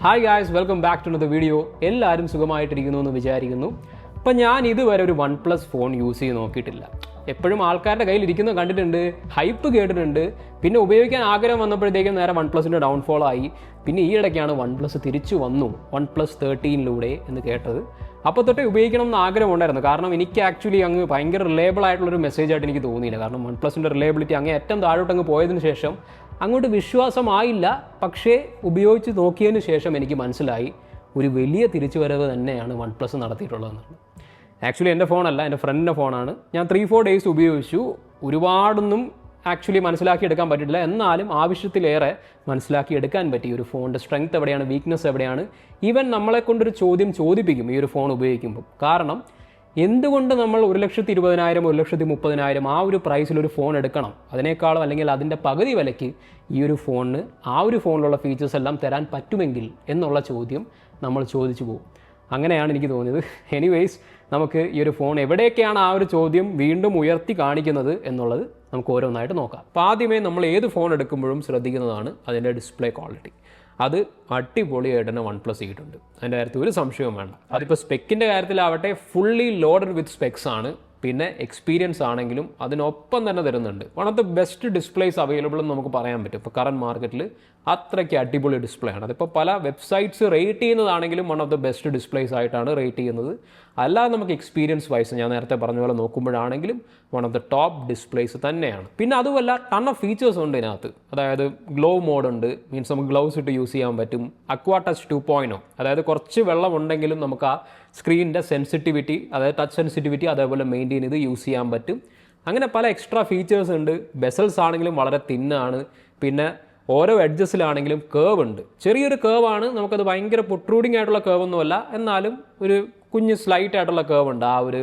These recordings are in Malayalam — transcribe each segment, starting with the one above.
Hi guys, welcome back to another video. എല്ലാവരും സുഖമായിട്ടിരിക്കുന്നു എന്ന് വിചാരിക്കുന്നു. അപ്പം ഞാൻ ഇതുവരെ ഒരു OnePlus ഫോൺ യൂസ് ചെയ്ത് നോക്കിയിട്ടില്ല. എപ്പോഴും ആൾക്കാരുടെ കയ്യിൽ ഇരിക്കുന്നത് കണ്ടിട്ടുണ്ട്, ഹൈപ്പ് കേട്ടിട്ടുണ്ട്. പിന്നെ ഉപയോഗിക്കാൻ ആഗ്രഹം വന്നപ്പോഴത്തേക്കും നേരെ OnePlusന്റെ ഡൗൺഫോൾ ആയി. പിന്നെ ഈ ഇടയ്ക്കാണ് OnePlus തിരിച്ചു വന്നു OnePlus 13 എന്ന് കേട്ടത്. അപ്പോൾ തൊട്ടേ ഉപയോഗിക്കണം എന്ന് ആഗ്രഹം ഉണ്ടായിരുന്നു. കാരണം എനിക്ക് ആക്ച്വലി അങ്ങ് ഭയങ്കര റിലയബിൾ ആയിട്ടുള്ളൊരു മെസ്സേജായിട്ട് എനിക്ക് തോന്നിയില്ല. കാരണം OnePlusന്റെ റിലയബിലിറ്റി അങ്ങ് ഏറ്റവും താഴോട്ടങ്ങ് പോയതിന് ശേഷം അങ്ങോട്ട് വിശ്വാസമായില്ല. പക്ഷേ ഉപയോഗിച്ച് നോക്കിയതിന് ശേഷം എനിക്ക് മനസ്സിലായി ഒരു വലിയ തിരിച്ചുവരവ് തന്നെയാണ് OnePlus നടത്തിയിട്ടുള്ളതെന്നാണ്. ആക്ച്വലി എൻ്റെ ഫോണല്ല, എൻ്റെ ഫ്രണ്ടിൻ്റെ ഫോണാണ്. ഞാൻ 3-4 ഡേയ്സ് ഉപയോഗിച്ചു. ഒരുപാടൊന്നും ആക്ച്വലി മനസ്സിലാക്കിയെടുക്കാൻ പറ്റിയിട്ടില്ല. എന്നാലും ആവശ്യത്തിലേറെ മനസ്സിലാക്കിയെടുക്കാൻ പറ്റി ഒരു ഫോണിൻ്റെ സ്ട്രെങ്ത് എവിടെയാണ്, വീക്ക്നെസ് എവിടെയാണ്. ഈവൻ നമ്മളെക്കൊണ്ടൊരു ചോദ്യം ചോദിപ്പിക്കും ഈ ഒരു ഫോൺ ഉപയോഗിക്കുമ്പോൾ. കാരണം എന്തുകൊണ്ട് നമ്മൾ 1,20,000 1,30,000 ആ ഒരു പ്രൈസിൽ ഒരു ഫോൺ എടുക്കണം? അതിനേക്കാളും അല്ലെങ്കിൽ അതിൻ്റെ പകുതി വിലയ്ക്ക് ഈ ഒരു ഫോണിന് ആ ഒരു ഫോണിലുള്ള ഫീച്ചേഴ്സ് എല്ലാം തരാൻ പറ്റുമെങ്കിൽ എന്നുള്ള ചോദ്യം നമ്മൾ ചോദിച്ചു പോകും. അങ്ങനെയാണ് എനിക്ക് തോന്നിയത്. എനിവേയ്സ്, നമുക്ക് ഈ ഒരു ഫോൺ എവിടെയൊക്കെയാണ് ആ ഒരു ചോദ്യം വീണ്ടും ഉയർത്തി കാണിക്കുന്നത് എന്നുള്ളത് നമുക്ക് ഓരോന്നായിട്ട് നോക്കാം. അപ്പോൾ ആദ്യമേ നമ്മൾ ഏത് ഫോൺ എടുക്കുമ്പോഴും ശ്രദ്ധിക്കുന്നതാണ് അതിൻ്റെ ഡിസ്പ്ലേ ക്വാളിറ്റി. അത് അടിപൊളിയായിട്ട് തന്നെ OnePlus ചെയ്തിട്ടുണ്ട്. അതിൻ്റെ കാര്യത്തിൽ ഒരു സംശയവും വേണ്ട. അതിപ്പോൾ സ്പെക്കിൻ്റെ കാര്യത്തിലാവട്ടെ ഫുള്ളി ലോഡഡ് വിത്ത് സ്പെക്സ് ആണ്. പിന്നെ എക്സ്പീരിയൻസ് ആണെങ്കിലും അതിനൊപ്പം തന്നെ തരുന്നുണ്ട്. One of the best displays available എന്ന് നമുക്ക് പറയാൻ പറ്റും. ഇപ്പോൾ കറണ്ട് മാർക്കറ്റിൽ അത്രയ്ക്ക് അടിപൊളി ഡിസ്പ്ലേ ആണ്. അതിപ്പോൾ പല വെബ്സൈറ്റ്സ് റേറ്റ് ചെയ്യുന്നതാണെങ്കിലും one of the best displays ആയിട്ടാണ് റേറ്റ് ചെയ്യുന്നത്. അല്ലാതെ നമുക്ക് എക്സ്പീരിയൻസ് വൈസ് ഞാൻ നേരത്തെ പറഞ്ഞ പോലെ നോക്കുമ്പോഴാണെങ്കിലും one of the top displays തന്നെയാണ്. പിന്നെ അതുമല്ല ടൺ ഓഫ് ഫീച്ചേഴ്സ് ഉണ്ട് ഇതിനകത്ത്. അതായത് ഗ്ലോ മോഡ് ഉണ്ട്, മീൻസ് നമുക്ക് ഗ്ലൗസ് ഇട്ട് യൂസ് ചെയ്യാൻ പറ്റും. അക്വാ ടച്ച് 2.0, അതായത് കുറച്ച് വെള്ളം ഉണ്ടെങ്കിലും നമുക്ക് ആ സ്ക്രീനിൻ്റെ സെൻസിറ്റിവിറ്റി, അതായത് ടച്ച് സെൻസിറ്റിവിറ്റി അതേപോലെ മെയിൻറ്റെയിൻ ചെയ്ത് യൂസ് ചെയ്യാൻ പറ്റും. അങ്ങനെ പല എക്സ്ട്രാ ഫീച്ചേഴ്സ് ഉണ്ട്. ബെസൽസ് ആണെങ്കിലും വളരെ തിന്നാണ്. പിന്നെ ഓരോ എഡ്ജസിലാണെങ്കിലും കേവ് ഉണ്ട്. ചെറിയൊരു കേവാണ്, നമുക്കത് ഭയങ്കര പൊട്രൂഡിങ് ആയിട്ടുള്ള കേവ് ഒന്നുമല്ല, എന്നാലും ഒരു കുഞ്ഞ് സ്ലൈറ്റ് ആയിട്ടുള്ള കേവ് ഉണ്ട്. ആ ഒരു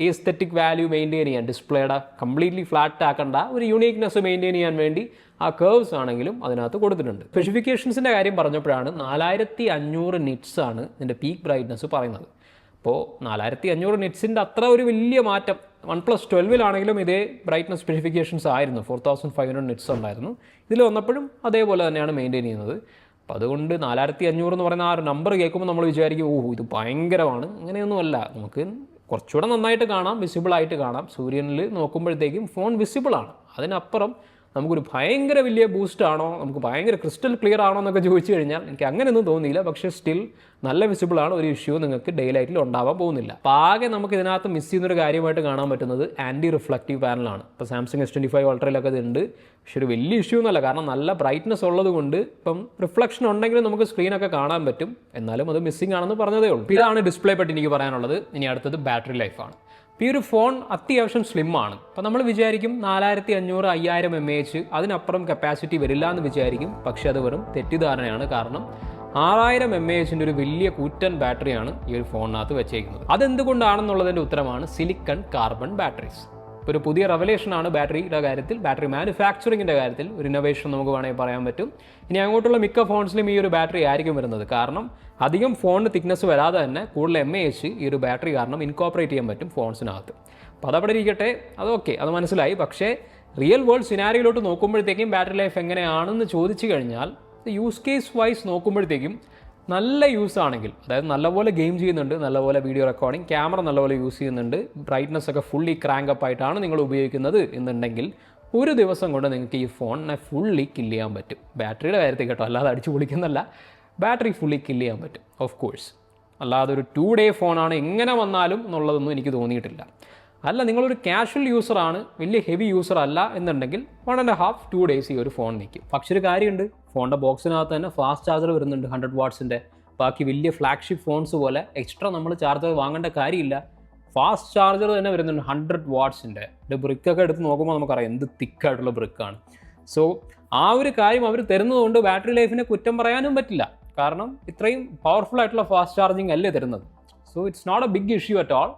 എസ്തെറ്റിക് വാല്യൂ മെയിൻറ്റെയിൻ ചെയ്യാൻ, ഡിസ്പ്ലേയുടെ കംപ്ലീറ്റ്ലി ഫ്ലാറ്റ് ആക്കേണ്ട ഒരു യൂണീക്നെസ് മെയിൻറ്റെയിൻ ചെയ്യാൻ വേണ്ടി ആ കേവ്സ് ആണെങ്കിലും അതിനകത്ത് കൊടുത്തിട്ടുണ്ട്. സ്പെസിഫിക്കേഷൻസിൻ്റെ കാര്യം പറഞ്ഞപ്പോഴാണ് 4500 നിറ്റ്സ് ആണ് ഇതിൻ്റെ പീക്ക് ബ്രൈറ്റ്നസ് പറയുന്നത്. അപ്പോൾ 4500 നിറ്റ്സിൻ്റെ അത്ര ഒരു വലിയ മാറ്റം OnePlus 12 ഇതേ ബ്രൈറ്റ്നസ് സ്പെസിഫിക്കേഷൻസ് ആയിരുന്നു. 4500 നിറ്റ്സ് ഉണ്ടായിരുന്നു. ഇതിൽ വന്നപ്പോഴും അതേപോലെ തന്നെയാണ് മെയിൻറ്റെയിൻ ചെയ്യുന്നത്. അപ്പോൾ അതുകൊണ്ട് 4500 എന്ന് പറയുന്ന ആ ഒരു നമ്പർ കേൾക്കുമ്പോൾ നമ്മൾ വിചാരിക്കും ഓഹ് ഇത് ഭയങ്കരമാണ്. അങ്ങനെയൊന്നുമല്ല, നമുക്ക് കുറച്ചുകൂടെ നന്നായിട്ട് കാണാം, വിസിബിളായിട്ട് കാണാം. സൂര്യനിൽ നോക്കുമ്പോഴത്തേക്കും ഫോൺ വിസിബിളാണ്. അതിനപ്പുറം നമുക്കൊരു ഭയങ്കര വലിയ ബൂസ്റ്റാണോ, നമുക്ക് ഭയങ്കര ക്രിസ്റ്റൽ ക്ലിയർ ആണോ എന്നൊക്കെ ചോദിച്ചു കഴിഞ്ഞാൽ എനിക്ക് അങ്ങനെയൊന്നും തോന്നിയില്ല. പക്ഷേ സ്റ്റിൽ നല്ല വിസിബിളാണ്. ഒരു ഇഷ്യൂ നിങ്ങൾക്ക് ഡേ ലൈറ്റിൽ ഉണ്ടാവാൻ പോകുന്നില്ല. അപ്പോൾ ആകെ നമുക്ക് ഇതിനകത്ത് മിസ് ചെയ്യുന്നൊരു കാര്യമായിട്ട് കാണാൻ പറ്റുന്നത് ആൻറ്റി റിഫ്ലക്റ്റീവ് പാനലാണ്. ഇപ്പോൾ സാംസങ് S25 അൾട്രയിലൊക്കെ ഇതുണ്ട്. പക്ഷെ ഒരു വലിയ ഇഷ്യൂ എന്നല്ല, കാരണം നല്ല ബ്രൈറ്റ്നസ് ഉള്ളത് കൊണ്ട് ഇപ്പം റിഫ്ലക്ഷൻ ഉണ്ടെങ്കിലും നമുക്ക് സ്ക്രീനൊക്കെ കാണാൻ പറ്റും. എന്നാലും അത് മിസ്സിംഗ് ആണെന്ന് പറഞ്ഞതേ ഉള്ളൂ. ഇതാണ് ഡിസ്പ്ലേ പറ്റി എനിക്ക് പറയാനുള്ളത്. ഇനി അടുത്തത് ബാറ്ററി ലൈഫാണ്. ഇപ്പോൾ ഈ ഒരു ഫോൺ അത്യാവശ്യം സ്ലിമ്മാണ്. അപ്പോൾ നമ്മൾ വിചാരിക്കും 4500 5000 mAh അതിനപ്പുറം കപ്പാസിറ്റി വരില്ല എന്ന് വിചാരിക്കും. പക്ഷേ അത് വെറും തെറ്റിദ്ധാരണയാണ്. കാരണം 6000 mAhൻ്റെ ഒരു വലിയ കൂറ്റൻ ബാറ്ററിയാണ് ഈ ഒരു ഫോണിനകത്ത് വെച്ചേക്കുന്നത്. അതെന്തുകൊണ്ടാണെന്നുള്ളതിൻ്റെ ഉത്തരമാണ് സിലിക്കൺ കാർബൺ ബാറ്ററീസ്. ഇപ്പോൾ ഒരു പുതിയ റെവലേഷനാണ് ബാറ്ററിയുടെ കാര്യത്തിൽ, ബാറ്ററി മാനുഫാക്ചറിങ്ങിൻ്റെ കാര്യത്തിൽ ഒരു ഇന്നോവേഷൻ നമുക്ക് വേണമെങ്കിൽ പറയാൻ പറ്റും. ഇനി അങ്ങോട്ടുള്ള മിക്ക ഫോൺസിലും ഈ ഒരു ബാറ്ററി ആയിരിക്കും വരുന്നത്. കാരണം അധികം ഫോണിന് തിക്നെസ് വരാതെ തന്നെ കൂടുതൽ mAh ഈ ഒരു ബാറ്ററി കാരണം ഇൻകോപ്പറേറ്റ് ചെയ്യാൻ പറ്റും ഫോൺസിനകത്ത്. അപ്പോൾ അതവിടെ ഇരിക്കട്ടെ, അതൊക്കെ അത് മനസ്സിലായി. പക്ഷേ റിയൽ വേൾഡ് സിനാരിയോയിലോട്ട് നോക്കുമ്പോഴത്തേക്കും ബാറ്ററി ലൈഫ് എങ്ങനെയാണെന്ന് ചോദിച്ചു കഴിഞ്ഞാൽ യൂസ് കേസ് വൈസ് നോക്കുമ്പോഴത്തേക്കും നല്ല യൂസ് ആണെങ്കിൽ, അതായത് നല്ലപോലെ ഗെയിം ചെയ്യുന്നുണ്ട്, നല്ലപോലെ വീഡിയോ റെക്കോർഡിംഗ്, ക്യാമറ നല്ലപോലെ യൂസ് ചെയ്യുന്നുണ്ട്, ബ്രൈറ്റ്നസ് ഒക്കെ ഫുള്ളി ക്രാങ്ക് അപ്പ് ആയിട്ടാണ് നിങ്ങൾ ഉപയോഗിക്കുന്നത് എന്നുണ്ടെങ്കിൽ ഒരു ദിവസം കൊണ്ട് നിങ്ങൾക്ക് ഈ ഫോണിനെ ഫുള്ളി കില്ല് ചെയ്യാൻ പറ്റും. ബാറ്ററിയുടെ കാര്യത്തിൽ കേട്ടോ, അല്ലാതെ അടിച്ചു പൊളിക്കുന്നല്ല, ബാറ്ററി ഫുള്ളി കില്ല് ചെയ്യാൻ പറ്റും ഓഫ് കോഴ്സ്. അല്ലാതെ ഒരു 2 ഡേ ഫോണാണ് എങ്ങനെ വന്നാലും എന്നുള്ളതൊന്നും എനിക്ക് തോന്നിയിട്ടില്ല. അല്ല, നിങ്ങളൊരു കാഷ്വൽ യൂസറാണ്, വലിയ ഹെവി യൂസർ അല്ല എന്നുണ്ടെങ്കിൽ 1.5-2 ഡേയ്സ് ഈ ഒരു ഫോൺ നിൽക്കും. പക്ഷെ ഒരു കാര്യമുണ്ട്, ഫോണിൻ്റെ ബോക്സിനകത്ത് തന്നെ ഫാസ്റ്റ് ചാർജർ വരുന്നുണ്ട് 100 വാട്ട്സിൻ്റെ. ബാക്കി വലിയ ഫ്ലാഗ്ഷിപ്പ് ഫോൺസ് പോലെ എക്സ്ട്രാ നമ്മൾ ചാർജർ വാങ്ങേണ്ട കാര്യമില്ല. ഫാസ്റ്റ് ചാർജർ തന്നെ വരുന്നുണ്ട് 100 വാട്ട്സിൻ്റെ. ഒരു ബ്രിക്കൊക്കെ എടുത്ത് നോക്കുമ്പോൾ നമുക്കറിയാം എന്ത് തിക്കായിട്ടുള്ള ബ്രിക്കാണ്. സോ ആ ഒരു കാര്യം അവർ തരുന്നതുകൊണ്ട് ബാറ്ററി ലൈഫിനെ കുറ്റം പറയാനും പറ്റില്ല. കാരണം ഇത്രയും പവർഫുൾ ആയിട്ടുള്ള ഫാസ്റ്റ് ചാർജിങ് അല്ലേ തരുന്നത്. So it's not a big issue at all.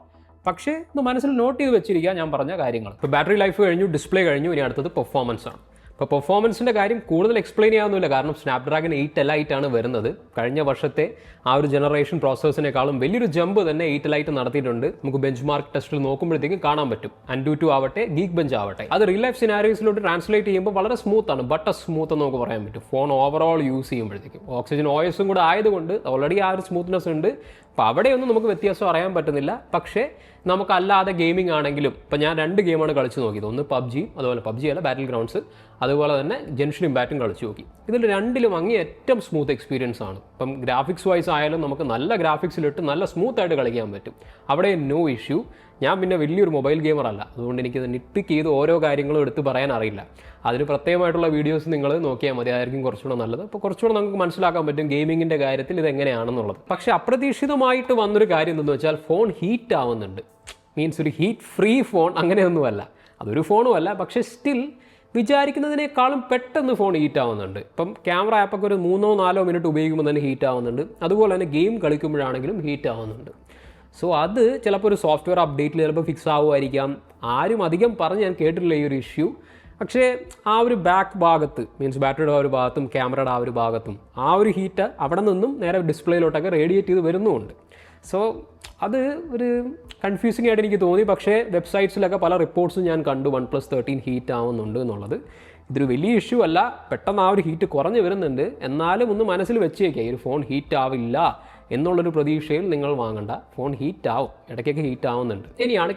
പക്ഷേ ഒന്ന് മനസ്സിൽ നോട്ട് ചെയ്ത് വെച്ചിരിക്കുക ഞാൻ പറഞ്ഞ കാര്യങ്ങൾ. ഇപ്പോൾ ബാറ്ററി ലൈഫ് കഴിഞ്ഞു, ഡിസ്പ്ലേ കഴിഞ്ഞു, ഇനി അടുത്തത് പെർഫോമൻസ് ആണ്. ഇപ്പോൾ പെർഫോമൻസിൻ്റെ കാര്യം കൂടുതൽ എക്സ്പ്ലെയിൻ ചെയ്യാവുന്നില്ല, കാരണം സ്നാപ്ഡ്രാഗൺ 8 Lite ആണ് വരുന്നത്. കഴിഞ്ഞ വർഷത്തെ ആ ഒരു ജനറേഷൻ പ്രോസസ്സറിനേക്കാളും വലിയൊരു ജമ്പ് തന്നെ 8 Lite നടത്തിയിട്ടുണ്ട്. നമുക്ക് ബെഞ്ച് മാർക്ക് ടെസ്റ്റിൽ നോക്കുമ്പോഴത്തേക്കും കാണാൻ പറ്റും. AnTuTu ആവട്ടെ, ഗീക്ക് ബെഞ്ച് ആവട്ടെ, അത് റിയൽ ലൈഫ് സിനാരിയോസിലോട്ട് ട്രാൻസ്ലേറ്റ് ചെയ്യുമ്പോൾ വളരെ സ്മൂത്ത് ആണ്, ബട്ടർ സ്മൂത്ത് എന്ന് നമുക്ക് പറയാൻ പറ്റും. ഫോൺ ഓവറോൾ യൂസ് ചെയ്യുമ്പോഴത്തേക്കും ഓക്സിജൻ OS കൂടെ ആയതുകൊണ്ട് ഓൾറെഡി ആ ഒരു സ്മൂത്ത്നെസ് ഉണ്ട്. അപ്പോൾ അവിടെയൊന്നും നമുക്ക് വ്യത്യാസം അറിയാൻ പറ്റുന്നില്ല. പക്ഷേ നമുക്കല്ലാതെ ഗെയിമിംഗ് ആണെങ്കിലും ഇപ്പം ഞാൻ 2 ഗെയിമാണ് കളിച്ച് നോക്കിയത്. ഒന്ന് PUBG, അതുപോലെ PUBG അല്ല ബാറ്റിൽ ഗ്രൗണ്ട്സ്, അതുപോലെ തന്നെ ജെൻഷൻ ഇമ്പാക്റ്റും കളിച്ച് നോക്കി. ഇതിൽ രണ്ടിലും ഏറ്റവും സ്മൂത്ത് എക്സ്പീരിയൻസ് ആണ്. ഇപ്പം ഗ്രാഫിക്സ് വൈസ് ആയാലും നമുക്ക് നല്ല ഗ്രാഫിക്സിലിട്ട് നല്ല സ്മൂത്തായിട്ട് കളിക്കാൻ പറ്റും. അവിടെ നോ ഇഷ്യൂ. ഞാൻ പിന്നെ വലിയൊരു മൊബൈൽ ഗെയിമർ അല്ല, അതുകൊണ്ട് എനിക്കത് നിപ്പിക്ക് ചെയ്ത് ഓരോ കാര്യങ്ങളും എടുത്ത് പറയാൻ അറിയില്ല. അതിന് പ്രത്യേകമായിട്ടുള്ള വീഡിയോസ് നിങ്ങൾ നോക്കിയാൽ മതി, അതായിരിക്കും കുറച്ചുകൂടെ നല്ലത്. അപ്പോൾ കുറച്ചുകൂടെ നമുക്ക് മനസ്സിലാക്കാൻ പറ്റും ഗെയിമിങ്ങിൻ്റെ കാര്യത്തിൽ ഇതെങ്ങനെയാണെന്നുള്ളത്. പക്ഷേ അപ്രതീക്ഷിതമായിട്ട് വന്നൊരു കാര്യം എന്തെന്ന് വെച്ചാൽ ഫോൺ ഹീറ്റ് ആവുന്നുണ്ട്. മീൻസ് ഒരു ഹീറ്റ് ഫ്രീ ഫോൺ അങ്ങനെയൊന്നുമല്ല, അതൊരു ഫോണുമല്ല, പക്ഷേ സ്റ്റിൽ വിചാരിക്കുന്നതിനേക്കാളും പെട്ടെന്ന് ഫോൺ ഹീറ്റ് ആവുന്നുണ്ട്. ഇപ്പം ക്യാമറ ആപ്പൊക്കെ ഒരു 3-4 മിനിറ്റ് ഉപയോഗിക്കുമ്പോൾ തന്നെ ഹീറ്റ് ആവുന്നുണ്ട്. അതുപോലെ തന്നെ ഗെയിം കളിക്കുമ്പോഴാണെങ്കിലും ഹീറ്റ് ആവുന്നുണ്ട്. സോ അത് ചിലപ്പോൾ ഒരു സോഫ്റ്റ്വെയർ അപ്ഡേറ്റിൽ ചിലപ്പോൾ ഫിക്സ് ആവുമായിരിക്കാം. ആരും അധികം പറഞ്ഞ് ഞാൻ കേട്ടിട്ടില്ല ഈ ഒരു ഇഷ്യൂ. പക്ഷേ ആ ഒരു ബാക്ക് ഭാഗത്ത്, മീൻസ് ബാറ്ററിയുടെ ആ ഒരു ഭാഗത്തും ക്യാമറയുടെ ആ ഒരു ഭാഗത്തും ആ ഒരു ഹീറ്റ് അവിടെ നിന്നും നേരെ ഡിസ്പ്ലേയിലോട്ടൊക്കെ റേഡിയേറ്റ് ചെയ്ത് വരുന്നുമുണ്ട്. സോ അത് ഒരു കൺഫ്യൂസിംഗ് ആയിട്ട് എനിക്ക് തോന്നി. പക്ഷേ വെബ്സൈറ്റ്സിലൊക്കെ പല റിപ്പോർട്ട്സും ഞാൻ കണ്ടു OnePlus 13 ഹീറ്റ് ആവുന്നുണ്ട് എന്നുള്ളത്. ഇതൊരു വലിയ ഇഷ്യൂ അല്ല, പെട്ടെന്ന് ആ ഒരു ഹീറ്റ് കുറഞ്ഞു വരുന്നുണ്ട്. എന്നാലും ഒന്ന് മനസ്സിൽ വെച്ചേക്കുക, ഈ ഒരു ഫോൺ ഹീറ്റ് ആവില്ല എന്നുള്ളൊരു പ്രതീക്ഷയിൽ നിങ്ങൾ വാങ്ങണ്ട. ഫോൺ ഹീറ്റ് ആവും, ഇടയ്ക്കൊക്കെ ഹീറ്റ് ആവുന്നുണ്ട്. ഇനിയാണ്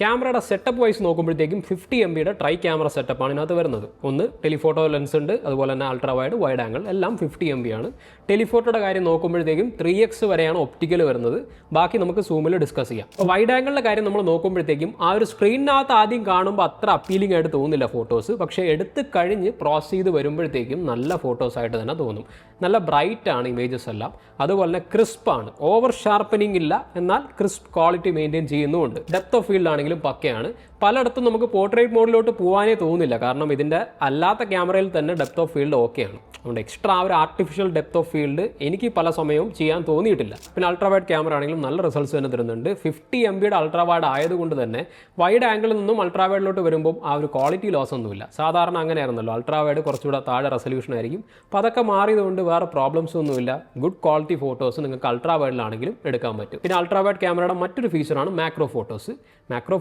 ക്യാമറയുടെ സെറ്റപ്പ് വൈസ് നോക്കുമ്പോഴത്തേക്കും 50 MB ട്രൈ ക്യാമറ സെറ്റപ്പാണ് ഇതിനകത്ത് വരുന്നത്. ഒന്ന് ടെലിഫോട്ടോ ലെൻസ് ഉണ്ട്, അതുപോലെ തന്നെ അൾട്രാ വൈഡ് ആംഗിൾ, എല്ലാം 50 MB ആണ്. ടെലിഫോട്ടോയുടെ കാര്യം നോക്കുമ്പോഴത്തേക്കും 3x വരെയാണ് ഒപ്റ്റിക്കൽ വരുന്നത്. ബാക്കി നമുക്ക് സൂമിൽ ഡിസ്കസ് ചെയ്യാം. അപ്പോൾ വൈഡ് ആംഗിളിൻ്റെ കാര്യം നമ്മൾ നോക്കുമ്പോഴത്തേക്കും ആ ഒരു സ്ക്രീനിനകത്ത് ആദ്യം കാണുമ്പോൾ അത്ര അപ്പീലിംഗ് ആയിട്ട് തോന്നുന്നില്ല ഫോട്ടോസ്. പക്ഷേ എടുത്ത് കഴിഞ്ഞ് പ്രോസസ് ചെയ്ത് വരുമ്പോഴത്തേക്കും നല്ല ഫോട്ടോസ് ആയിട്ട് തന്നെ തോന്നും. നല്ല ബ്രൈറ്റ് ആണ് ഇമേജസ് എല്ലാം. അതുപോലെ തന്നെ ക്രിസ്പാണ്, ഓവർ ഷാർപ്പനിങ് ഇല്ല, എന്നാൽ ക്രിസ്പ് ക്വാളിറ്റി മെയിൻറ്റെയിൻ ചെയ്യുന്നുമുണ്ട്. ഡെപ്ത് ഓഫ് ഫീൽഡ് ആണെങ്കിലും പക്കയാണ്. പലയിടത്തും നമുക്ക് പോർട്രേറ്റ് മോഡിലോട്ട് പോകാനേ തോന്നുന്നില്ല, കാരണം ഇതിൻ്റെ അല്ലാത്ത ക്യാമറയിൽ തന്നെ ഡെപ്ത് ഓഫ് ഫീൽഡ് ഓക്കെയാണ്. അതുകൊണ്ട് എക്സ്ട്രാ ഒരു ആർട്ടിഫിഷ്യൽ ഡെപ്ത് ഓഫ് ഫീൽഡ് എനിക്ക് പല സമയവും ചെയ്യാൻ തോന്നിയിട്ടില്ല. പിന്നെ അൾട്രാ വൈഡ് ക്യാമറ ആണെങ്കിലും നല്ല റിസൾട്ട്സ് തന്നെ തരുന്നുണ്ട്. 50 MB അൾട്രാ വൈഡ് ആയതുകൊണ്ട് തന്നെ വൈഡ് ആംഗിളിൽ നിന്നും അൾട്രാ വൈഡിലോട്ട് വരുമ്പോൾ ആ ഒരു ക്വാളിറ്റി ലോസ് ഒന്നുമില്ല. സാധാരണ അങ്ങനെയായിരുന്നല്ലോ, അൾട്രാ വൈഡ് കുറച്ചുകൂടെ താഴെ റെസൊല്യൂഷൻ ആയിരിക്കും. അപ്പോൾ അതൊക്കെ മാറിയതുകൊണ്ട് വേറെ പ്രോബ്ലംസ് ഒന്നുമില്ല. ഗുഡ് ക്വാളിറ്റി ഫോട്ടോസ് നിങ്ങൾക്ക് അൾട്രാ വൈഡിലാണെങ്കിലും എടുക്കാൻ പറ്റും. പിന്നെ അൾട്രാ വൈഡ് ക്യാമറയുടെ മറ്റൊരു ഫീച്ചറാണ് മാക്രോ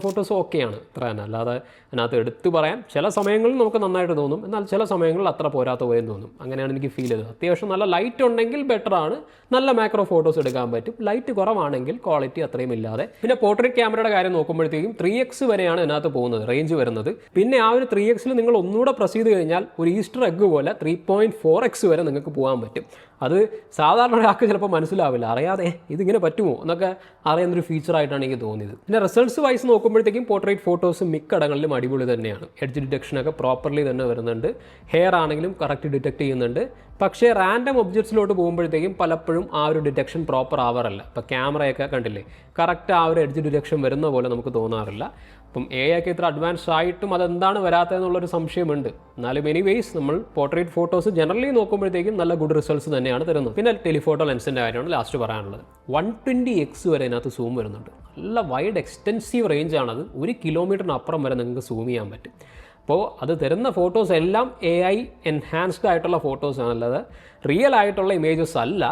ഫോട്ടോസ് ഓക്കെയാണ്, അത്ര തന്നെ. അല്ലാതെ അതിനകത്ത് എടുത്തു പറയാൻ ചില സമയങ്ങളിൽ നമുക്ക് നന്നായിട്ട് തോന്നും, എന്നാൽ ചില സമയങ്ങളിൽ അത്ര പോരാത്ത പോയെന്ന് തോന്നും. അങ്ങനെയാണ് എനിക്ക് ഫീൽ ചെയ്തത്. അത്യാവശ്യം നല്ല ലൈറ്റ് ഉണ്ടെങ്കിൽ ബെറ്റർ ആണ്, നല്ല മാക്രോ ഫോട്ടോസ് എടുക്കാൻ പറ്റും. ലൈറ്റ് കുറവാണെങ്കിൽ ക്വാളിറ്റി അത്രയും ഇല്ലാതെ. പിന്നെ പോർട്രേറ്റ് ക്യാമറയുടെ കാര്യം നോക്കുമ്പോഴത്തേക്കും 3x വരെയാണ് ഇതിനകത്ത് പോകുന്നത്, റേഞ്ച് വരുന്നത്. പിന്നെ ആ ഒരു 3xൽ നിങ്ങൾ ഒന്നുകൂടെ പ്രസ് ചെയ്ത് കഴിഞ്ഞാൽ ഒരു ഈസ്റ്റർ എഗ് പോലെ 3.4x വരെ നിങ്ങൾക്ക് പോകാൻ പറ്റും. അത് സാധാരണ ഒരാൾക്ക് ചിലപ്പോൾ മനസ്സിലാവില്ല, അറിയാതെ ഇതിങ്ങനെ പറ്റുമോ എന്നൊക്കെ അറിയുന്നൊരു ഫീച്ചറായിട്ടാണ് എനിക്ക് തോന്നിയത്. പിന്നെ റിസൾട്ട്സ് വൈസ് നോക്കുമ്പോഴത്തേക്കും പോർട്രേറ്റ് ഫോട്ടോസ് മിക്കടങ്ങളിലും അടിപൊളി തന്നെയാണ്. എഡ്ജ് ഡിറ്റക്ഷനൊക്കെ പ്രോപ്പർലി തന്നെ വരുന്നുണ്ട്. ഹെയർ ആണെങ്കിലും കറക്റ്റ് ഡിറ്റക്ട് ചെയ്യുന്നുണ്ട്. പക്ഷേ റാൻഡം ഒബ്ജക്ട്സിലോട്ട് പോകുമ്പോഴത്തേക്കും പലപ്പോഴും ആ ഒരു ഡിറ്റക്ഷൻ പ്രോപ്പർ ആവാറില്ല. ഇപ്പോൾ ക്യാമറയൊക്കെ കണ്ടില്ലേ, കറക്റ്റ് ആ ഒരു എഡ്ജ് ഡിറ്റക്ഷൻ വരുന്ന പോലെ നമുക്ക് തോന്നാറില്ല. അപ്പം AI ഒക്കെ ഇത്ര അഡ്വാൻസ് ആയിട്ടും അതെന്താണ് വരാത്തതെന്നുള്ളൊരു സംശയമുണ്ട്. എന്നാലും എനിവേയ്സ് നമ്മൾ പോർട്രേറ്റ് ഫോട്ടോസ് ജനറലി നോക്കുമ്പോഴത്തേക്കും നല്ല ഗുഡ് റിസൾട്ട്സ് തന്നെയാണ് തരുന്നത്. പിന്നെ ടെലിഫോട്ടോ ലെൻസിൻ്റെ കാര്യമാണ് ലാസ്റ്റ് പറയാനുള്ളത്. 120x വരെ അതിനകത്ത് സൂം വരുന്നുണ്ട്. നല്ല വൈഡ് എക്സ്റ്റെൻസീവ് റേഞ്ചാണത്. 1 കിലോമീറ്ററിന് അപ്പുറം വരെ നിങ്ങൾക്ക് സൂം ചെയ്യാൻ പറ്റും. അപ്പോൾ അത് തരുന്ന ഫോട്ടോസ് എല്ലാം AI എൻഹാൻസ്ഡ് ആയിട്ടുള്ള ഫോട്ടോസാണ്, അല്ലാതെ റിയൽ ആയിട്ടുള്ള ഇമേജസ് അല്ല.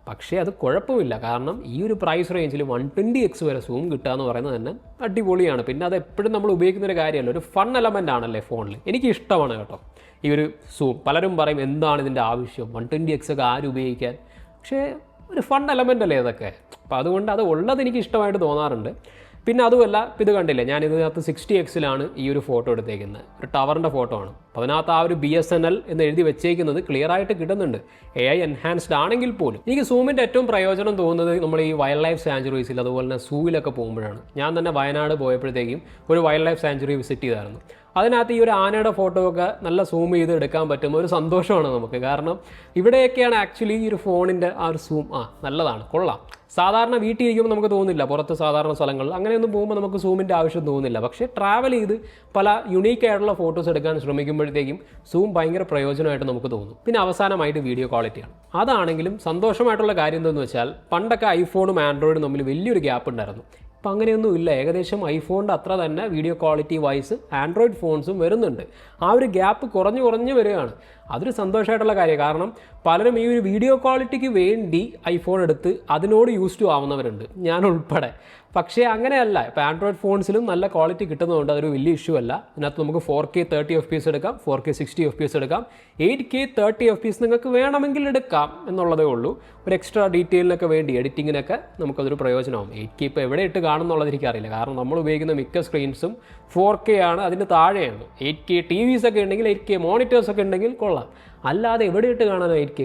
പക്ഷേ അത് കുഴപ്പമില്ല, കാരണം ഈ ഒരു പ്രൈസ് റേഞ്ചിൽ 120x വരെ സൂം കിട്ടുക എന്ന് പറയുന്നത് തന്നെ അടിപൊളിയാണ്. പിന്നെ അത് എപ്പോഴും നമ്മൾ ഉപയോഗിക്കുന്ന ഒരു കാര്യമല്ല, ഒരു ഫൺ എലമെൻ്റ് ആണല്ലേ ഫോണിൽ. എനിക്ക് ഇഷ്ടമാണ് കേട്ടോ ഈ ഒരു സൂം. പലരും പറയും എന്താണ് ഇതിൻ്റെ ആവശ്യം, 120x ഒക്കെ ആരും ഉപയോഗിക്കാൻ. പക്ഷേ ഒരു ഫൺ എലമെൻ്റ് അല്ലേ ഇതൊക്കെ. അപ്പോൾ അതുകൊണ്ട് അത് ഉള്ളത് എനിക്ക് ഇഷ്ടമായിട്ട് തോന്നാറുണ്ട്. പിന്നെ അതുമല്ല, ഇത് കണ്ടില്ലേ, ഞാൻ ഇതിനകത്ത് 60x ഈ ഒരു ഫോട്ടോ എടുത്തേക്കുന്നത്. ഒരു ടവറിൻ്റെ ഫോട്ടോ ആണ്. അപ്പോൾ അതിനകത്ത് ആ ഒരു BSNL എന്ന് എഴുതി വെച്ചേക്കുന്നത് ക്ലിയർ ആയിട്ട് കിട്ടുന്നുണ്ട്, AI എൻഹാൻസ്ഡ് ആണെങ്കിൽ പോലും. എനിക്ക് സൂമിൻ്റെ ഏറ്റവും പ്രയോജനം തോന്നുന്നത് നമ്മൾ ഈ വൈൽഡ് ലൈഫ് സാഞ്ചുറീസിൽ അതുപോലെ തന്നെ സൂവിലൊക്കെ പോകുമ്പോഴാണ്. ഞാൻ തന്നെ വയനാട് പോയപ്പോഴത്തേക്കും ഒരു വൈൽഡ് ലൈഫ് സാഞ്ചുറി വിസിറ്റ് ചെയ്തായിരുന്നു. അതിനകത്ത് ഈ ഒരു ആനയുടെ ഫോട്ടോ ഒക്കെ നല്ല സൂം ചെയ്ത് എടുക്കാൻ പറ്റുമ്പോൾ ഒരു സന്തോഷമാണ് നമുക്ക്. കാരണം ഇവിടെയൊക്കെയാണ് ആക്ച്വലി ഈ ഒരു ഫോണിൻ്റെ ആ ഒരു സൂം നല്ലതാണ്, കൊള്ളാം. സാധാരണ വീട്ടിൽ ഇരിക്കുമ്പോൾ നമുക്ക് തോന്നില്ല, പുറത്ത് സാധാരണ സ്ഥലങ്ങളിൽ അങ്ങനെയൊന്നും പോകുമ്പോൾ നമുക്ക് സൂമിൻ്റെ ആവശ്യം തോന്നില്ല. പക്ഷേ ട്രാവൽ ചെയ്ത് പല യുണീക്ക് ആയിട്ടുള്ള ഫോട്ടോസ് എടുക്കാൻ ശ്രമിക്കുമ്പോഴത്തേക്കും സൂം ഭയങ്കര പ്രയോജനമായിട്ട് നമുക്ക് തോന്നും. പിന്നെ അവസാനമായിട്ട് വീഡിയോ ക്വാളിറ്റിയാണ്. അതാണെങ്കിലും സന്തോഷമായിട്ടുള്ള കാര്യം എന്താണെന്ന് വെച്ചാൽ, പണ്ടൊക്കെ ഐഫോണും ആൻഡ്രോയിഡും തമ്മിൽ വലിയൊരു ഗ്യാപ്പ് ഉണ്ടായിരുന്നു. അപ്പോൾ അങ്ങനെയൊന്നും ഇല്ല. ഏകദേശം ഐഫോണിൻ്റെ അത്ര തന്നെ വീഡിയോ ക്വാളിറ്റി വൈസ് ആൻഡ്രോയിഡ് ഫോൺസും വരുന്നുണ്ട്. ആ ഒരു ഗ്യാപ്പ് കുറഞ്ഞ് വരികയാണ്. അതൊരു സന്തോഷമായിട്ടുള്ള കാര്യമാണ്. കാരണം പലരും ഈ ഒരു വീഡിയോ ക്വാളിറ്റിക്ക് വേണ്ടി ഐഫോൺ എടുത്ത് അതിനോട് യൂസ് ടു ആവുന്നവരുണ്ട്, ഞാൻ ഉൾപ്പെടെ. പക്ഷേ അങ്ങനെയല്ല. ഇപ്പോൾ ആൻഡ്രോയിഡ് ഫോൺസിലും നല്ല ക്വാളിറ്റി കിട്ടുന്നതുകൊണ്ട് അതൊരു വലിയ ഇഷ്യൂ അല്ല. ഇതിനകത്ത് നമുക്ക് 4K 30 FPS എടുക്കാം, 4K 60 FPS എടുക്കാം, 8K 30 FPS നിങ്ങൾക്ക് വേണമെങ്കിൽ എടുക്കാം എന്നുള്ളതേ ഉള്ളൂ. ഒരു എക്സ്ട്രാ ഡീറ്റെയിലിനൊക്കെ വേണ്ടി എഡിറ്റിങ്ങിനൊക്കെ നമുക്കതൊരു പ്രയോജനമാകും. 8K ഇപ്പോൾ എവിടെ ഇട്ട് കാണുന്നുള്ളത് എനിക്കറിയില്ല. കാരണം നമ്മൾ ഉപയോഗിക്കുന്ന മിക്ക സ്ക്രീൻസും 4K ആണ്, അതിന് താഴെയാണ്. 8K TVs ഒക്കെ ഉണ്ടെങ്കിൽ 8K മോണിറ്റേഴ്സ് ഒക്കെ ഉണ്ടെങ്കിൽ കൊള്ളാം. അല്ലാതെ എവിടെ ഇട്ട് കാണാനോ 8K?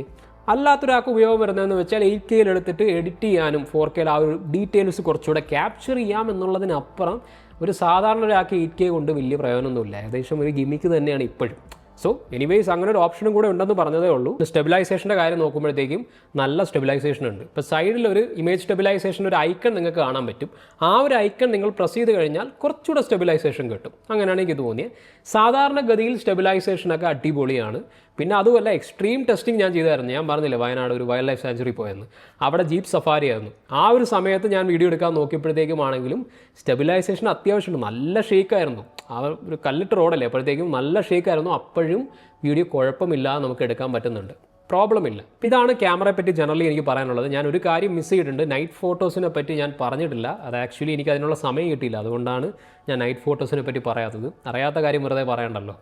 അല്ലാത്തൊരാൾക്ക് ഉപയോഗം വരുന്നതെന്ന് വെച്ചാൽ 8K എടുത്തിട്ട് എഡിറ്റ് ചെയ്യാനും 4K ആ ഒരു ഡീറ്റെയിൽസ് കുറച്ചുകൂടെ ക്യാപ്ചർ ചെയ്യാം എന്നുള്ളതിനപ്പുറം ഒരു സാധാരണ ഒരാൾക്ക് 8K കൊണ്ട് വലിയ പ്രയോജനമൊന്നുമില്ല. ഏകദേശം ഒരു ഗിമിക്ക് തന്നെയാണ് ഇപ്പോഴും. സോ എനിവേസ് അങ്ങനെ ഒരു ഓപ്ഷനും കൂടെ ഉണ്ടെന്ന് പറഞ്ഞതേ ഉള്ളൂ. സ്റ്റെബിലൈസേഷൻ്റെ കാര്യം നോക്കുമ്പോഴത്തേക്കും നല്ല സ്റ്റെബിലൈസേഷൻ ഉണ്ട്. ഇപ്പോൾ സൈഡിൽ ഒരു ഇമേജ് സ്റ്റെബിലൈസേഷൻ ഒരു ഐക്കൺ നിങ്ങൾക്ക് കാണാൻ പറ്റും. ആ ഒരു ഐക്കൺ നിങ്ങൾ പ്രസ് ചെയ്ത് കഴിഞ്ഞാൽ കുറച്ചുകൂടെ സ്റ്റെബിലൈസേഷൻ കിട്ടും. അങ്ങനെയാണ് എനിക്ക് തോന്നിയത്. സാധാരണഗതിയിൽ സ്റ്റെബിലൈസേഷനൊക്കെ അടിപൊളിയാണ്. പിന്നെ അതുമല്ല, എക്സ്ട്രീം ടെസ്റ്റിംഗ് ഞാൻ ചെയ്തായിരുന്നു. ഞാൻ പറഞ്ഞില്ലേ വയനാട് ഒരു വൈൽഡ് ലൈഫ് സാഞ്ചുറി പോയെന്ന്. അവിടെ ജീപ്പ് സഫാരി ആയിരുന്നു. ആ ഒരു സമയത്ത് ഞാൻ വീഡിയോ എടുക്കാൻ നോക്കിയപ്പോഴത്തേക്കും ആണെങ്കിലും സ്റ്റെബിലൈസേഷൻ അത്യാവശ്യമുണ്ട്. നല്ല ഷേക്കായിരുന്നു. ആ ഒരു കല്ലിട്ട് റോഡല്ലേ, അപ്പോഴത്തേക്കും നല്ല ഷേക്കായിരുന്നു. അപ്പോഴും വീഡിയോ കുഴപ്പമില്ലാതെ നമുക്ക് എടുക്കാൻ പറ്റുന്നുണ്ട്, പ്രോബ്ലം ഇല്ല. ഇതാണ് ക്യാമറയെ പറ്റി ജനറലി എനിക്ക് പറയാനുള്ളത്. ഞാൻ ഒരു കാര്യം മിസ് ചെയ്തിട്ടുണ്ട്. നൈറ്റ് ഫോട്ടോസിനെ പറ്റി ഞാൻ പറഞ്ഞിട്ടില്ല. അത് ആക്ച്വലി എനിക്ക് അതിനുള്ള സമയം കിട്ടിയില്ല. അതുകൊണ്ടാണ് ഞാൻ നൈറ്റ് ഫോട്ടോസിനെ പറ്റി പറയാത്തത്. അറിയാത്ത കാര്യം വെറുതെ പറയണ്ടല്ലോ.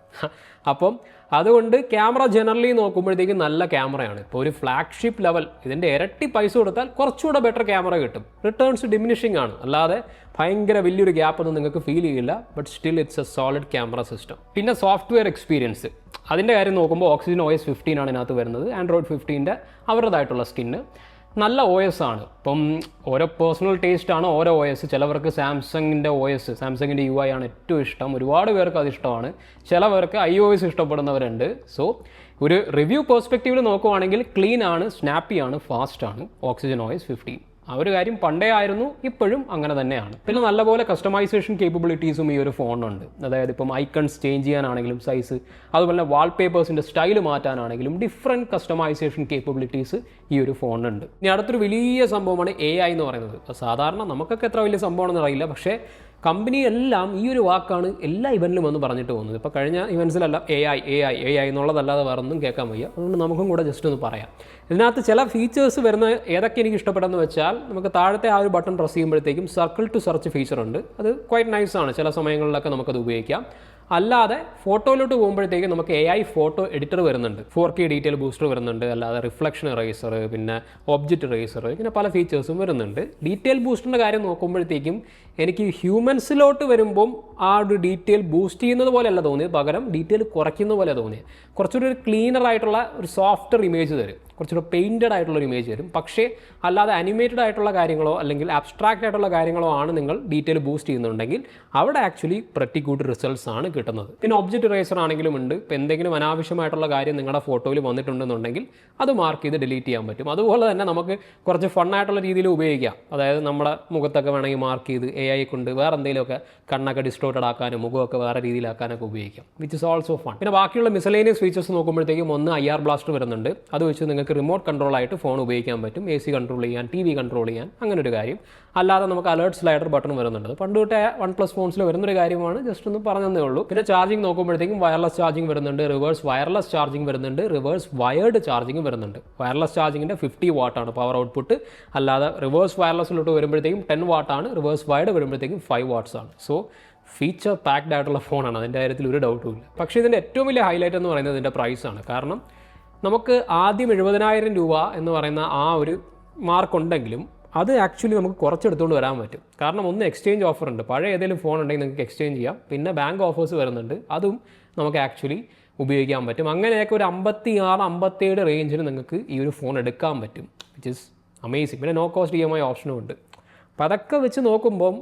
അപ്പം അതുകൊണ്ട് ക്യാമറ ജനറലി നോക്കുമ്പോഴത്തേക്കും നല്ല ക്യാമറയാണ്. ഇപ്പോൾ ഒരു ഫ്ലാഗ്ഷിപ്പ് ലെവൽ ഇതിൻ്റെ ഇരട്ടി പൈസ കൊടുത്താൽ കുറച്ചുകൂടെ ബെറ്റർ ക്യാമറ കിട്ടും. റിട്ടേൺസ് ഡിമിനിഷിംഗ് ആണ്, അല്ലാതെ ഭയങ്കര വലിയൊരു ഗ്യാപ്പൊന്നും നിങ്ങൾക്ക് ഫീൽ ചെയ്യില്ല. But still it's A solid camera system. പിന്നെ സോഫ്റ്റ്വെയർ എക്സ്പീരിയൻസ്, അതിൻ്റെ കാര്യം നോക്കുമ്പോൾ Oxygen OS 15 ആണ് ഇതിനകത്ത് വരുന്നത്. ആൻഡ്രോയിഡ് 15 അവരുടേതായിട്ടുള്ള സ്കിന്ന് നല്ല OS ആണ്. ഇപ്പം ഓരോ പേഴ്സണൽ ടേസ്റ്റ് ആണ് ഓരോ OS. ചിലവർക്ക് സാംസങ്ങിൻ്റെ OS, സാംസങ്ങിൻ്റെ UI ആണ് ഏറ്റവും ഇഷ്ടം. ഒരുപാട് പേർക്ക് അത് ഇഷ്ടമാണ്. ചിലവർക്ക് iOS ഇഷ്ടപ്പെടുന്നവരുണ്ട്. സോ ഒരു റിവ്യൂ പെർസ്പെക്റ്റീവിൽ നോക്കുവാണെങ്കിൽ ക്ലീൻ ആണ്, സ്നാപ്പി ആണ്, ഫാസ്റ്റ് ആണ് Oxygen OS 15. ആ ഒരു കാര്യം പണ്ടേ ആയിരുന്നു, ഇപ്പോഴും അങ്ങനെ തന്നെയാണ്. പിന്നെ നല്ലപോലെ കസ്റ്റമൈസേഷൻ കേപ്പബിലിറ്റീസും ഈ ഒരു ഫോണിനുണ്ട്. അതായത് ഇപ്പം ഐക്കൺസ് ചേഞ്ച് ചെയ്യാനാണെങ്കിലും സൈസ്, അതുപോലെ വാൾപേപ്പേഴ്സിൻ്റെ സ്റ്റൈൽ മാറ്റാനാണെങ്കിലും ഡിഫറെൻറ്റ് കസ്റ്റമൈസേഷൻ കേപ്പബിലിറ്റീസ് ഈ ഒരു ഫോണിനുണ്ട്. ഇനി അടുത്തൊരു വലിയ സംഭവമാണ് AI എന്ന് പറയുന്നത്. സാധാരണ നമുക്കൊക്കെ എത്ര വലിയ സംഭവമാണെന്ന് അറിയില്ല, പക്ഷേ കമ്പനി എല്ലാം ഈ ഒരു വാക്കാണ് എല്ലാ ഇവൻറ്റിലും വന്ന് പറഞ്ഞിട്ട് പോകുന്നത്. ഇപ്പോൾ കഴിഞ്ഞ ഇവൻസിലെല്ലാം AI എന്നുള്ളതല്ലാതെ വേറെ ഒന്നും കേൾക്കാൻ വയ്യ. അതുകൊണ്ട് നമുക്കും കൂടെ ജസ്റ്റ് ഒന്ന് പറയാം. ഇതിനകത്ത് ചില ഫീച്ചേഴ്സ് വരുന്ന ഏതൊക്കെ എനിക്ക് ഇഷ്ടപ്പെട്ടെന്ന് വെച്ചാൽ, നമുക്ക് താഴത്തെ ആ ഒരു ബട്ടൺ പ്രസ് ചെയ്യുമ്പോഴത്തേക്കും സർക്കിൾ ടു സെർച്ച് ഫീച്ചർ ഉണ്ട്. അത് ക്വൈറ്റ് നൈസാണ്. ചില സമയങ്ങളിലൊക്കെ നമുക്കത് ഉപയോഗിക്കാം. അല്ലാതെ ഫോട്ടോയിലോട്ട് പോകുമ്പോഴത്തേക്കും നമുക്ക് AI ഫോട്ടോ എഡിറ്റർ വരുന്നുണ്ട്. 4K ഡീറ്റെയിൽ ബൂസ്റ്റർ വരുന്നുണ്ട്. അല്ലാതെ റിഫ്ലക്ഷൻ ഇറേസർ, പിന്നെ ഒബ്ജക്റ്റ് ഇറേസർ, ഇങ്ങനെ പല ഫീച്ചേഴ്സും വരുന്നുണ്ട്. ഡീറ്റെയിൽ ബൂസ്റ്ററിൻ്റെ കാര്യം നോക്കുമ്പോഴത്തേക്കും എനിക്ക് ഹ്യൂമൻസിലോട്ട് വരുമ്പം ആ ഒരു ഡീറ്റെയിൽ ബൂസ്റ്റ് ചെയ്യുന്നത് പോലെയല്ല തോന്നിയത്, പകരം ഡീറ്റെയിൽ കുറയ്ക്കുന്ന പോലെ തോന്നിയത്. കുറച്ചുകൂടി ഒരു ക്ലീനർ ആയിട്ടുള്ള ഒരു സോഫ്റ്റ്വെയർ ഇമേജ് തരും, കുറച്ചുകൂടി പെയിൻറ്റഡ് ആയിട്ടുള്ള ഒരു ഇമേജ് തരും. പക്ഷേ അല്ലാതെ അനിമേറ്റഡ് ആയിട്ടുള്ള കാര്യങ്ങളോ അല്ലെങ്കിൽ അബ്സ്ട്രാക്റ്റ് ആയിട്ടുള്ള കാര്യങ്ങളോ ആണ് നിങ്ങൾ ഡീറ്റെയിൽ ബൂസ്റ്റ് ചെയ്യുന്നുണ്ടെങ്കിൽ അവിടെ ആക്ച്വലി പ്രറ്റി ഗുഡ് റിസൾട്ട്സ് ആണ് കിട്ടുന്നത്. പിന്നെ ഒബ്ജക്റ്റ് ഇറേസർ ആണെങ്കിലും ഉണ്ട്. ഇപ്പോൾ എന്തെങ്കിലും അനാവശ്യമായിട്ടുള്ള കാര്യം നിങ്ങളുടെ ഫോട്ടോയിൽ വന്നിട്ടുണ്ടെന്നുണ്ടെങ്കിൽ അത് മാർക്ക് ചെയ്ത് ഡിലീറ്റ് ചെയ്യാൻ പറ്റും. അതുപോലെ തന്നെ നമുക്ക് കുറച്ച് ഫണ്ണായിട്ടുള്ള രീതിയിൽ ഉപയോഗിക്കാം. അതായത് നമ്മുടെ മുഖത്തൊക്കെ വേണമെങ്കിൽ മാർക്ക് ചെയ്ത് AI കൊണ്ട് വേറെ എന്തെങ്കിലുമൊക്കെ കണ്ണൊക്കെ ഡിസ്റ്റോർട്ടഡ് ആക്കാനും മുഖമൊക്കെ വേറെ രീതിയിലാക്കാനൊക്കെ ഉപയോഗിക്കാം, വിച്ച് ഇസ് ഓൾസോ ഫൺ. പിന്നെ ബാക്കിയുള്ള മിസലേനിയസ് ഫീച്ചേഴ്സ് നോക്കുമ്പോഴത്തേക്കും ഒന്ന് IR ബ്ലാസ്റ്റർ വരുന്നുണ്ട്. അത് വെച്ച് നിങ്ങൾക്ക് റിമോട്ട് കൺട്രോൾ ആയിട്ട് ഫോൺ ഉപയോഗിക്കാൻ പറ്റും. AC കൺട്രോൾ ചെയ്യാൻ, TV കൺട്രോൾ ചെയ്യാൻ, അങ്ങനെ ഒരു കാര്യം. അല്ലാതെ നമുക്ക് അലേർട്ട് സ്ലൈഡർ ബട്ടൺ വരുന്നുണ്ട്. പണ്ട് തൊട്ടേ OnePlus ഫോൺസിൽ വരുന്നൊരു കാര്യമാണ്, ജസ്റ്റ് ഒന്ന് പറഞ്ഞതേ ഉള്ളൂ. പിന്നെ ചാർജിങ് നോക്കുമ്പോഴത്തേക്കും വയർലെസ് ചാർജിങ് വരുന്നുണ്ട്, റിവേഴ്സ് വയർലെസ് ചാർജിങ് വരുന്നുണ്ട്, റിവേഴ്സ് വയർഡ് ചാർജിങ് വരുന്നുണ്ട്. വയർലെസ് ചാർജിങ്ങിൻ്റെ 50 വാട്ടാണ് പവർ ഔട്ട്പുട്ട്. അല്ലാതെ റിവേഴ്സ് വയർലെസ്സിലോട്ട് വരുമ്പോഴത്തേക്കും 10 വാട്ടാണ്, റിവേഴ്സ് വയർഡ് വരുമ്പോഴത്തേക്കും 5 വാട്ട്സ് ആണ്. സോ ഫീച്ചർ പാക്ഡ് ആയിട്ടുള്ള ഫോണാണ്, അതിൻ്റെ കാര്യത്തിൽ ഒരു ഡൗട്ടും ഇല്ല. പക്ഷേ ഇതിൻ്റെ ഏറ്റവും വലിയ ഹൈലൈറ്റ് എന്ന് പറയുന്നത് ഇതിൻ്റെ പ്രൈസാണ്. കാരണം നമുക്ക് ആദ്യം 70,000 രൂപ എന്ന് പറയുന്ന ആ ഒരു മാർക്ക് ഉണ്ടെങ്കിലും അത് ആക്ച്വലി നമുക്ക് കുറച്ചെടുത്തുകൊണ്ട് വരാൻ പറ്റും. കാരണം ഒന്ന് എക്സ്ചേഞ്ച് ഓഫർ ഉണ്ട്. പഴയ ഏതെങ്കിലും ഫോൺ ഉണ്ടെങ്കിൽ നിങ്ങൾക്ക് എക്സ്ചേഞ്ച് ചെയ്യാം. പിന്നെ ബാങ്ക് ഓഫേഴ്സ് വരുന്നുണ്ട്, അതും നമുക്ക് ആക്ച്വലി ഉപയോഗിക്കാൻ പറ്റും. അങ്ങനെയൊക്കെ ഒരു 56-57 റേഞ്ചിന് നിങ്ങൾക്ക് ഈ ഒരു ഫോൺ എടുക്കാൻ പറ്റും, വിച്ച് ഇസ് അമേസിങ്. പിന്നെ നോ കോസ്റ്റ് EMI ഓപ്ഷനും ഉണ്ട്. അപ്പോൾ അതൊക്കെ വെച്ച് നോക്കുമ്പം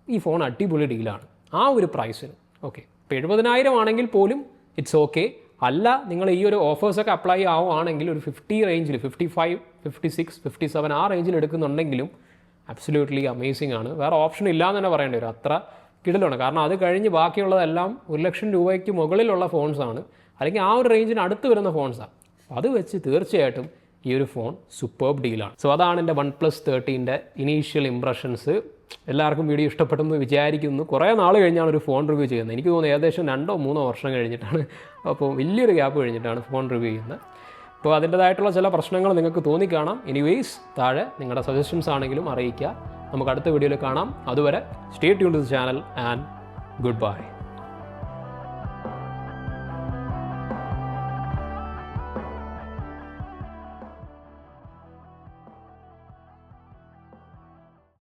ഈ ഫോൺ അടിപൊളി ഡീലാണ് ആ ഒരു പ്രൈസിന്. ഓക്കെ, ഇപ്പോൾ 70,000 ആണെങ്കിൽ പോലും ഇറ്റ്സ് ഓക്കെ. അല്ല, നിങ്ങൾ ഈ ഒരു ഓഫേഴ്സൊക്കെ അപ്ലൈ ആവുകയാണെങ്കിൽ ഒരു 50 റേഞ്ചിൽ 55, 56, 57 ആ റേഞ്ചിൽ എടുക്കുന്നുണ്ടെങ്കിലും അബ്സല്യൂട്ട്ലി അമേസിംഗ് ആണ്. വേറെ ഓപ്ഷൻ ഇല്ലയെന്ന് തന്നെ പറയേണ്ടി വരും, അത്ര കിടലാണ്. കാരണം അത് കഴിഞ്ഞ് ബാക്കിയുള്ളതെല്ലാം 1,00,000 രൂപയ്ക്ക് മുകളിലുള്ള ഫോൺസാണ്, അല്ലെങ്കിൽ ആ ഒരു റേഞ്ചിന് അടുത്ത് വരുന്ന ഫോൺസാണ്. അത് വെച്ച് തീർച്ചയായിട്ടും ഈ ഒരു ഫോൺ സൂപ്പർബ് ഡീലാണ്. സോ അതാണ് എൻ്റെ OnePlus 13ൻ്റെ ഇനീഷ്യൽ ഇംപ്രഷൻസ്. എല്ലാവർക്കും വീഡിയോ ഇഷ്ടപ്പെട്ടെന്ന് വിചാരിക്കുന്നു. കുറേ നാൾ കഴിഞ്ഞാണ് ഒരു ഫോൺ റിവ്യൂ ചെയ്യുന്നത്. എനിക്ക് തോന്നുന്നു ഏകദേശം 2-3 വർഷം കഴിഞ്ഞിട്ടാണ്, അപ്പോൾ വലിയൊരു ഗ്യാപ്പ് കഴിഞ്ഞിട്ടാണ് ഫോൺ റിവ്യൂ ചെയ്യുന്നത്. അപ്പോൾ അതിൻ്റേതായിട്ടുള്ള ചില പ്രശ്നങ്ങൾ നിങ്ങൾക്ക് തോന്നിക്കാണാം. എനിവേയ്സ് താഴെ നിങ്ങളുടെ സജഷൻസ് ആണെങ്കിലും അറിയിക്കുക. നമുക്ക് അടുത്ത വീഡിയോയിൽ കാണാം. അതുവരെ stay tuned to the channel and good bye.